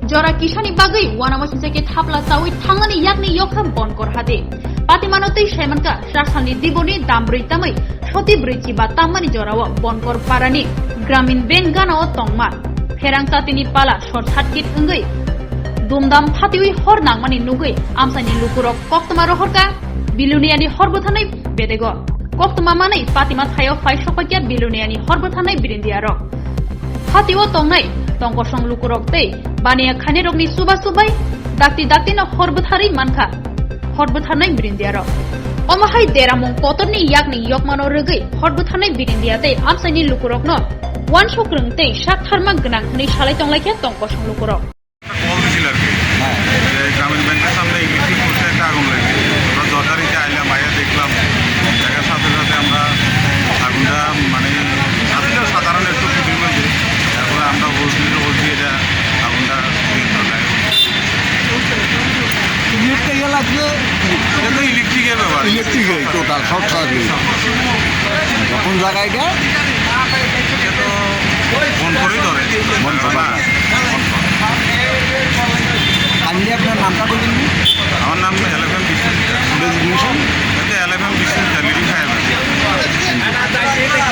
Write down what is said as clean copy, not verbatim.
Jora Kishani Bagai, one of us take Tapla Sawi, Tangani Yakni Yoka Bonkor Hade. Patimanote Shemanka, Shasani Diboni, Dambri Tamai, Shoti Brichi Batamani Jorawa, Bonkor Parani, Gramin Bengana Tongma, Herang Tatini Pala, Short Hatkit Ungai, Dumdam Patiwi Hornamani Nugai, Amsani Lukurok, Koktamaro Horka, Biluniani Horbotanai, Bedego, Koktamamani, Fatima Tayo, Fai Shopakia, Biluniani Horbotanai, Birindiaro. Hatiwo Tongai, Tongkosong Lukurok Day, Bania Kanirogni Suba Subai, Dakti no Horbuthari Manka, Horbuthane Birindiaro. Omahai Deramon Potoni Yakni Yokmano Regi, Horbuthane Birindia Day, Amsani Lukurok no. One Shokrung Day, Shak Harman Gnang, Nishalaton like a Tongkosong Lukurok. গ্রামীণ ব্যাংকের সামনে electric পোস্টে একটা আগুন লেগে দরকারিতে আইলাম আইয়া দেখলাম দেখার সাথে সাথে আমরা আগুনটা মানে আসলে সাধারণ একটু ক্ষতির মধ্যে তারপরে আমরা বলছি এটা আগুনটা এটা তো ইলেকট্রিকের ব্যাপার ইলেকট্রিকের টোটাল সব সার্ভিস কোন জায়গায় এটা এটা তো বন্ধ করেই ধরে বন্ধ করা